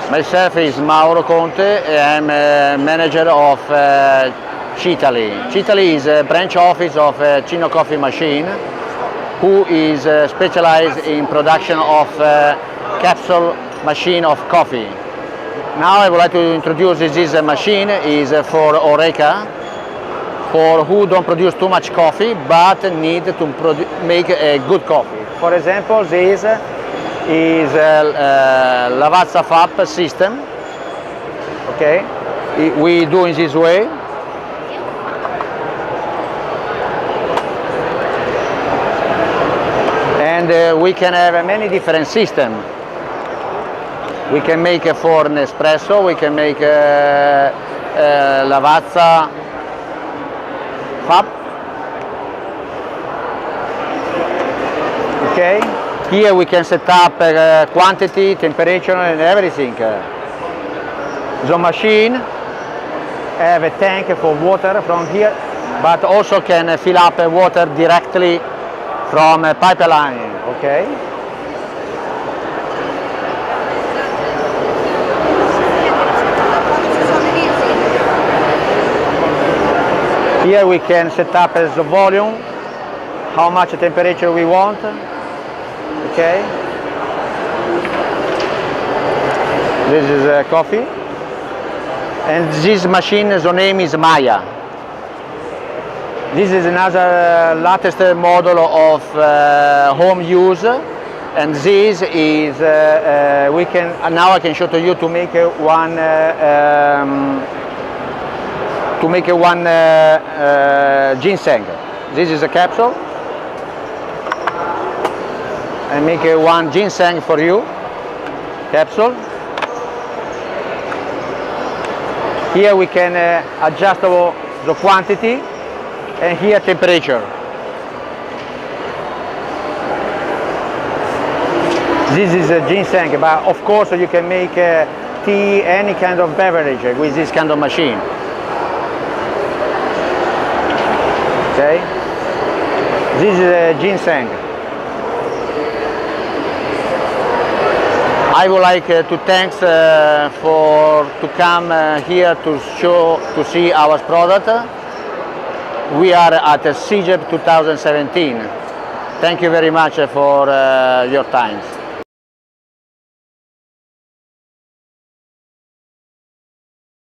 Myself is Mauro Conte. I'm a manager of Citali. Citali is a branch office of CINO coffee machine, who is specialized in production of capsule machine of coffee. Now I would like to introduce this machine. Is for Oreca, for who don't produce too much coffee but need to make a good coffee. For example, this is a Lavazza FAP system. Okay, we do in this way. And we can have many different systems. We can make for Nespresso, we can make Lavazza FAP. Okay, here we can set up quantity, temperature and everything. The machine have a tank for water from here, but also can fill up water directly from a pipeline. Okay. Here we can set up as the volume, how much temperature we want. Okay. This is coffee. And this machine, the name is Maya. This is another latest model of home use. And this is, now I can show to you to make one ginseng. This is a capsule. I make one ginseng for you, capsule. Here we can adjust the quantity and here temperature. This is a ginseng, but of course you can make tea, any kind of beverage with this kind of machine. Okay, this is a ginseng. I would like to thanks to come here to see our product. We are at Sigep 2017. Thank you very much for your time.